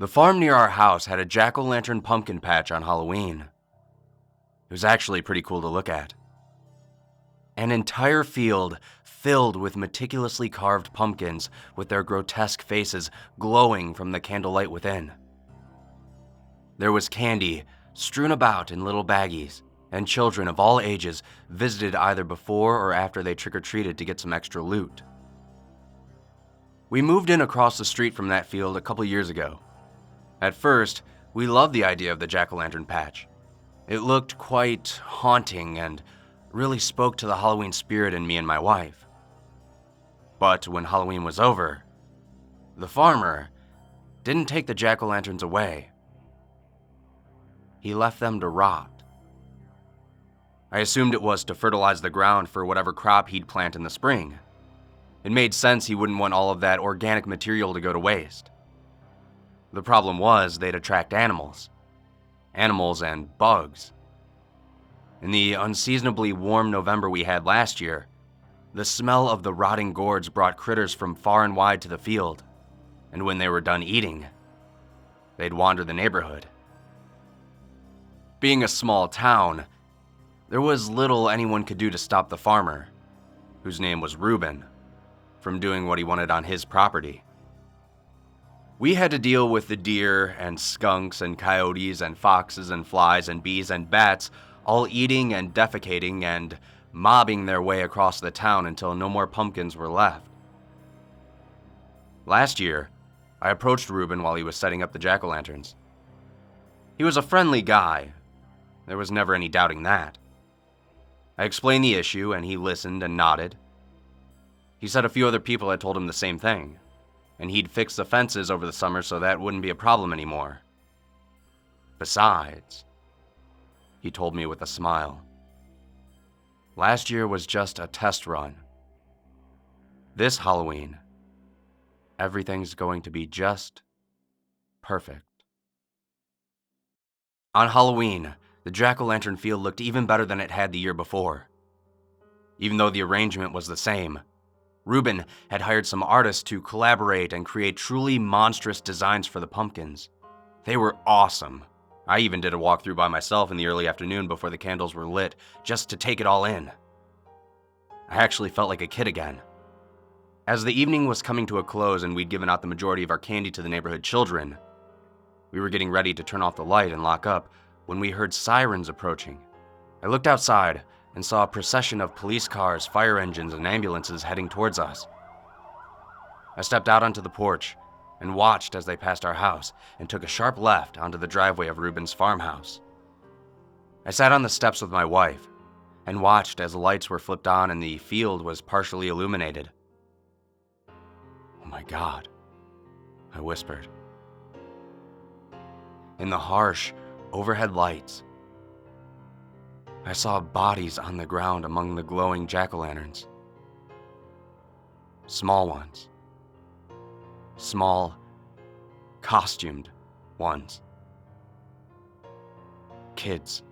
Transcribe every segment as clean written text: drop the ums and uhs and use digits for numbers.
The farm near our house had a jack-o'-lantern pumpkin patch on Halloween. It was actually pretty cool to look at. An entire field filled with meticulously carved pumpkins with their grotesque faces glowing from the candlelight within. There was candy strewn about in little baggies, and children of all ages visited either before or after they trick-or-treated to get some extra loot. We moved in across the street from that field a couple years ago. At first, we loved the idea of the jack-o'-lantern patch. It looked quite haunting and really spoke to the Halloween spirit in me and my wife. But when Halloween was over, the farmer didn't take the jack-o'-lanterns away. He left them to rot. I assumed it was to fertilize the ground for whatever crop he'd plant in the spring. It made sense he wouldn't want all of that organic material to go to waste. The problem was they'd attract animals and bugs. In the unseasonably warm November we had last year, the smell of the rotting gourds brought critters from far and wide to the field, and when they were done eating, they'd wander the neighborhood. Being a small town, there was little anyone could do to stop the farmer, whose name was Reuben, from doing what he wanted on his property. We had to deal with the deer and skunks and coyotes and foxes and flies and bees and bats all eating and defecating and mobbing their way across the town until no more pumpkins were left. Last year, I approached Reuben while he was setting up the jack-o'-lanterns. He was a friendly guy. There was never any doubting that. I explained the issue and he listened and nodded. He said a few other people had told him the same thing, and he'd fix the fences over the summer so that wouldn't be a problem anymore. Besides, he told me with a smile, last year was just a test run. This Halloween, everything's going to be just perfect. On Halloween, the jack-o'-lantern field looked even better than it had the year before. Even though the arrangement was the same, Reuben had hired some artists to collaborate and create truly monstrous designs for the pumpkins. They were awesome. I even did a walkthrough by myself in the early afternoon before the candles were lit, just to take it all in. I actually felt like a kid again. As the evening was coming to a close and we'd given out the majority of our candy to the neighborhood children, we were getting ready to turn off the light and lock up when we heard sirens approaching. I looked outside and saw a procession of police cars, fire engines, and ambulances heading towards us. I stepped out onto the porch and watched as they passed our house and took a sharp left onto the driveway of Reuben's farmhouse. I sat on the steps with my wife and watched as the lights were flipped on and the field was partially illuminated. "Oh my God," I whispered. In the harsh, overhead lights, I saw bodies on the ground among the glowing jack-o'-lanterns. Small ones. Small, costumed ones. Kids.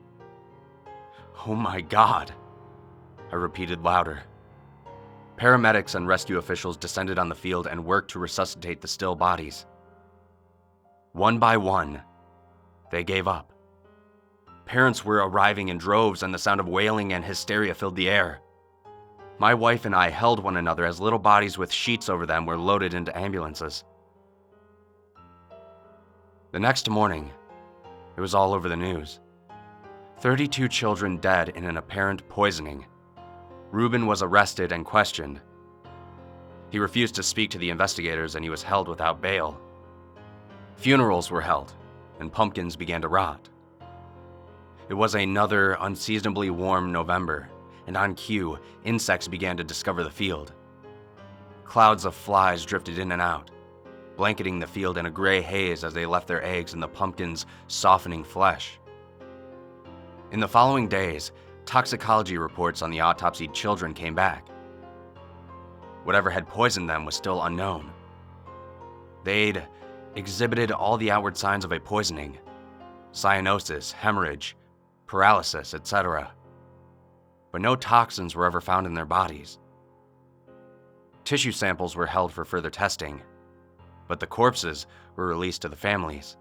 "Oh my God," I repeated louder. Paramedics and rescue officials descended on the field and worked to resuscitate the still bodies. One by one, they gave up. Parents were arriving in droves and the sound of wailing and hysteria filled the air. My wife and I held one another as little bodies with sheets over them were loaded into ambulances. The next morning, it was all over the news. 32 children dead in an apparent poisoning. Reuben was arrested and questioned. He refused to speak to the investigators and he was held without bail. Funerals were held and pumpkins began to rot. It was another unseasonably warm November, and on cue, insects began to discover the field. Clouds of flies drifted in and out, blanketing the field in a gray haze as they left their eggs in the pumpkin's softening flesh. In the following days, toxicology reports on the autopsied children came back. Whatever had poisoned them was still unknown. They'd exhibited all the outward signs of a poisoning: cyanosis, hemorrhage, paralysis, etc. But no toxins were ever found in their bodies. Tissue samples were held for further testing, but the corpses were released to the families.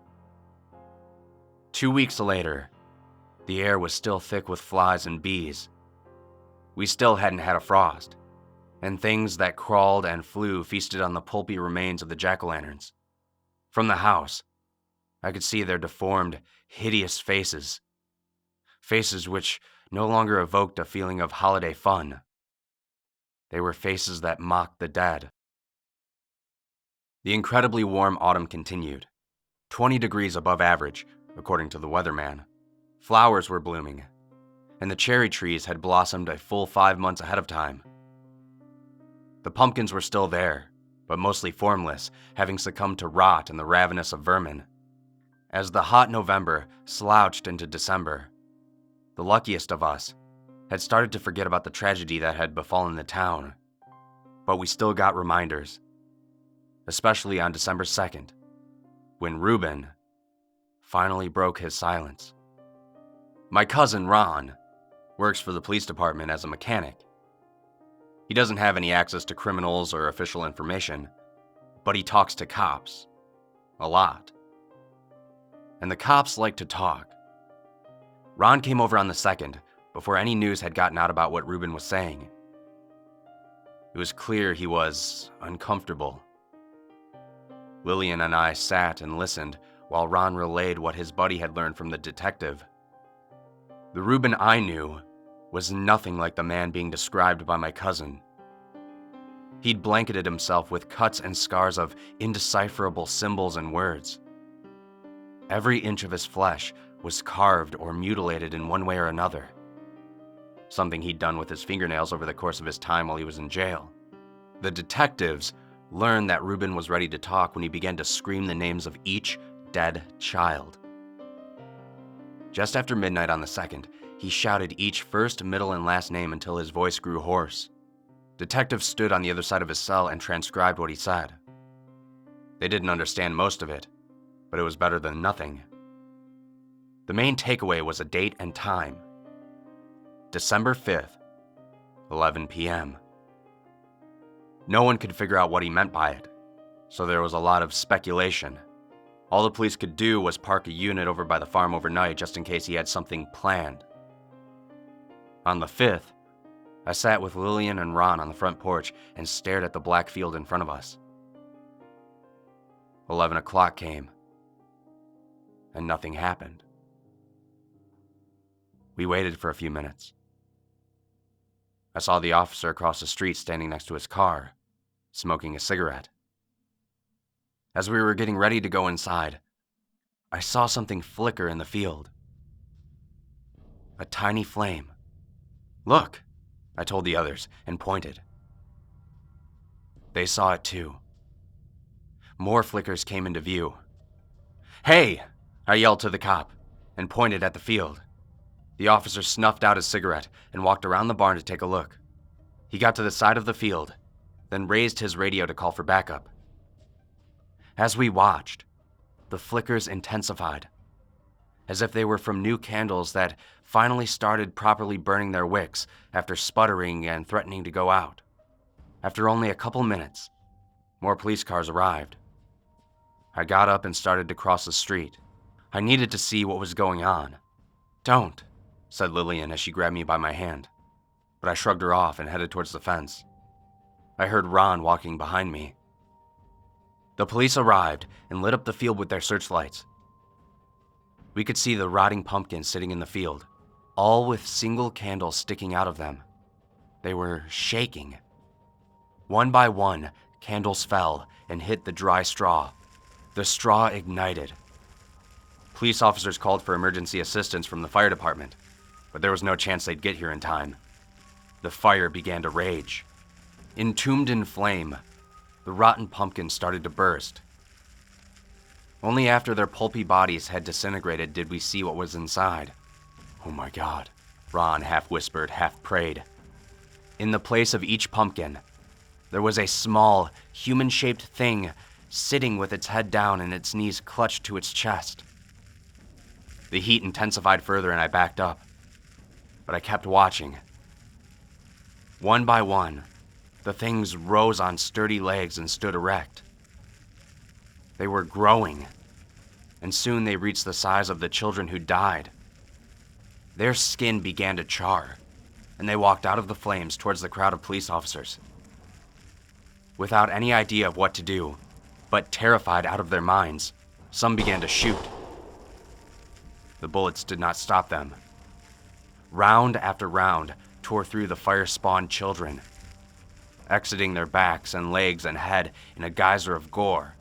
2 weeks later, the air was still thick with flies and bees. We still hadn't had a frost, and things that crawled and flew feasted on the pulpy remains of the jack-o'-lanterns. From the house, I could see their deformed, hideous faces. Faces which no longer evoked a feeling of holiday fun. They were faces that mocked the dead. The incredibly warm autumn continued, 20 degrees above average, according to the weatherman. Flowers were blooming, and the cherry trees had blossomed a full 5 months ahead of time. The pumpkins were still there, but mostly formless, having succumbed to rot and the ravenous of vermin. As the hot November slouched into December, the luckiest of us had started to forget about the tragedy that had befallen the town. But we still got reminders, especially on December 2nd, when Reuben finally broke his silence. My cousin Ron works for the police department as a mechanic. He doesn't have any access to criminals or official information, but he talks to cops. A lot. And the cops like to talk. Ron came over on the 2nd, before any news had gotten out about what Reuben was saying. It was clear he was uncomfortable. Lillian and I sat and listened while Ron relayed what his buddy had learned from the detective. The Reuben I knew was nothing like the man being described by my cousin. He'd blanketed himself with cuts and scars of indecipherable symbols and words. Every inch of his flesh was carved or mutilated in one way or another, something he'd done with his fingernails over the course of his time while he was in jail. The detectives learned that Reuben was ready to talk when he began to scream the names of each dead child. Just after midnight on the 2nd, he shouted each first, middle, and last name until his voice grew hoarse. Detectives stood on the other side of his cell and transcribed what he said. They didn't understand most of it, but it was better than nothing. The main takeaway was a date and time. December 5th, 11 p.m. No one could figure out what he meant by it, so there was a lot of speculation. All the police could do was park a unit over by the farm overnight just in case he had something planned. On the 5th, I sat with Lillian and Ron on the front porch and stared at the black field in front of us. 11 o'clock came, and nothing happened. We waited for a few minutes. I saw the officer across the street standing next to his car, smoking a cigarette. As we were getting ready to go inside, I saw something flicker in the field. A tiny flame. "Look," I told the others and pointed. They saw it too. More flickers came into view. "Hey!" I yelled to the cop and pointed at the field. The officer snuffed out his cigarette and walked around the barn to take a look. He got to the side of the field, then raised his radio to call for backup. As we watched, the flickers intensified, as if they were from new candles that finally started properly burning their wicks after sputtering and threatening to go out. After only a couple minutes, more police cars arrived. I got up and started to cross the street. I needed to see what was going on. "Don't," said Lillian as she grabbed me by my hand, but I shrugged her off and headed towards the fence. I heard Ron walking behind me. The police arrived and lit up the field with their searchlights. We could see the rotting pumpkins sitting in the field, all with single candles sticking out of them. They were shaking. One by one, candles fell and hit the dry straw. The straw ignited. Police officers called for emergency assistance from the fire department, but there was no chance they'd get here in time. The fire began to rage. Entombed in flame, the rotten pumpkins started to burst. Only after their pulpy bodies had disintegrated did we see what was inside. "Oh my God," Ron half whispered, half prayed. In the place of each pumpkin, there was a small, human-shaped thing sitting with its head down and its knees clutched to its chest. The heat intensified further and I backed up, but I kept watching. One by one, the things rose on sturdy legs and stood erect. They were growing, and soon they reached the size of the children who died. Their skin began to char, and they walked out of the flames towards the crowd of police officers. Without any idea of what to do, but terrified out of their minds, some began to shoot. The bullets did not stop them. Round after round tore through the fire-spawned children, exiting their backs and legs and head in a geyser of gore.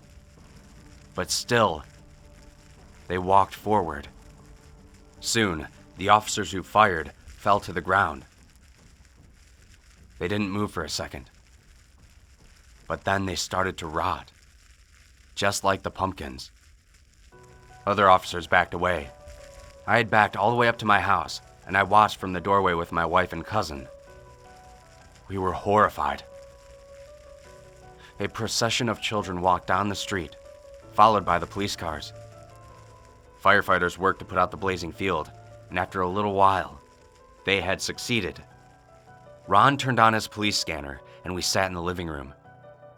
But still, they walked forward. Soon, the officers who fired fell to the ground. They didn't move for a second. But then they started to rot, just like the pumpkins. Other officers backed away. I had backed all the way up to my house, and I watched from the doorway with my wife and cousin. We were horrified. A procession of children walked down the street, followed by the police cars. Firefighters worked to put out the blazing field, and after a little while, they had succeeded. Ron turned on his police scanner, and we sat in the living room,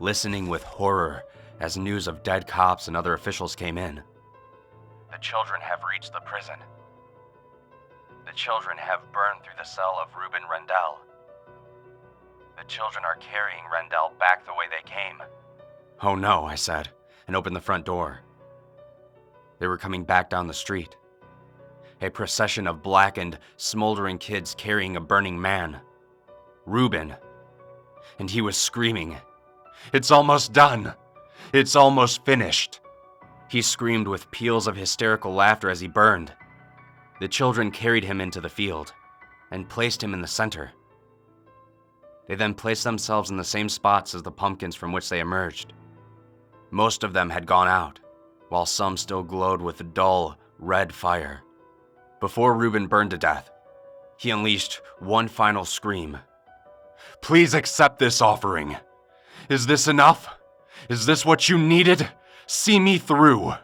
listening with horror as news of dead cops and other officials came in. The children have reached the prison. The children have burned through the cell of Reuben Rendell. The children are carrying Rendell back the way they came. Oh no, I said, and opened the front door. They were coming back down the street. A procession of blackened, smoldering kids carrying a burning man. Reuben. And he was screaming, "It's almost done! It's almost finished!" He screamed with peals of hysterical laughter as he burned. The children carried him into the field and placed him in the center. They then placed themselves in the same spots as the pumpkins from which they emerged. Most of them had gone out, while some still glowed with a dull, red fire. Before Reuben burned to death, he unleashed one final scream. "Please accept this offering. Is this enough? Is this what you needed? See me through."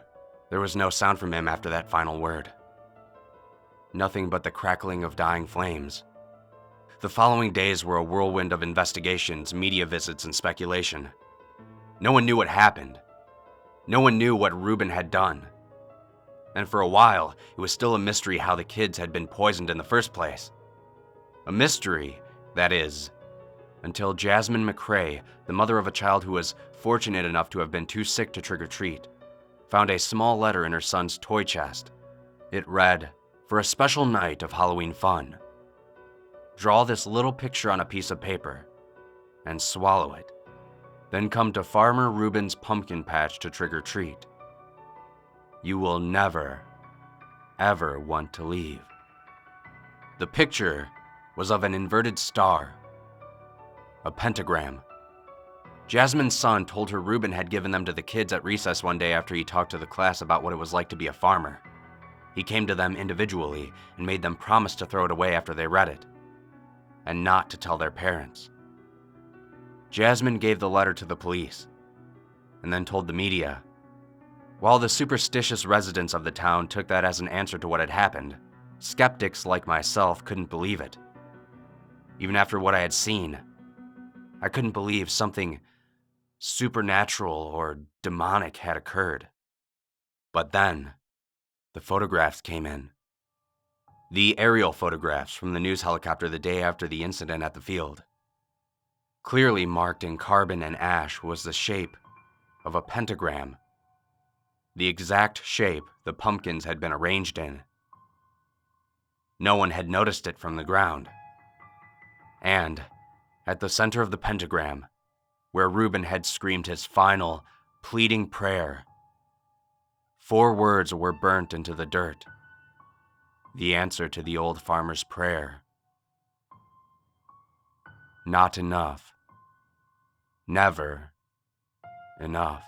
There was no sound from him after that final word. Nothing but the crackling of dying flames. The following days were a whirlwind of investigations, media visits, and speculation. No one knew what happened. No one knew what Reuben had done. And for a while, it was still a mystery how the kids had been poisoned in the first place. A mystery, that is, until Jasmine McCrae, the mother of a child who was fortunate enough to have been too sick to trick or treat, found a small letter in her son's toy chest. It read, "For a special night of Halloween fun, draw this little picture on a piece of paper and swallow it. Then come to Farmer Reuben's pumpkin patch to trick or treat. You will never, ever want to leave." The picture was of an inverted star, a pentagram. Jasmine's son told her Reuben had given them to the kids at recess one day after he talked to the class about what it was like to be a farmer. He came to them individually and made them promise to throw it away after they read it, and not to tell their parents. Jasmine gave the letter to the police, and then told the media. While the superstitious residents of the town took that as an answer to what had happened, skeptics like myself couldn't believe it. Even after what I had seen, I couldn't believe something supernatural or demonic had occurred. But then, the photographs came in. The aerial photographs from the news helicopter the day after the incident at the field. Clearly marked in carbon and ash was the shape of a pentagram, the exact shape the pumpkins had been arranged in. No one had noticed it from the ground. And at the center of the pentagram, where Reuben had screamed his final, pleading prayer, 4 words were burnt into the dirt. The answer to the old farmer's prayer. Not enough. Never enough.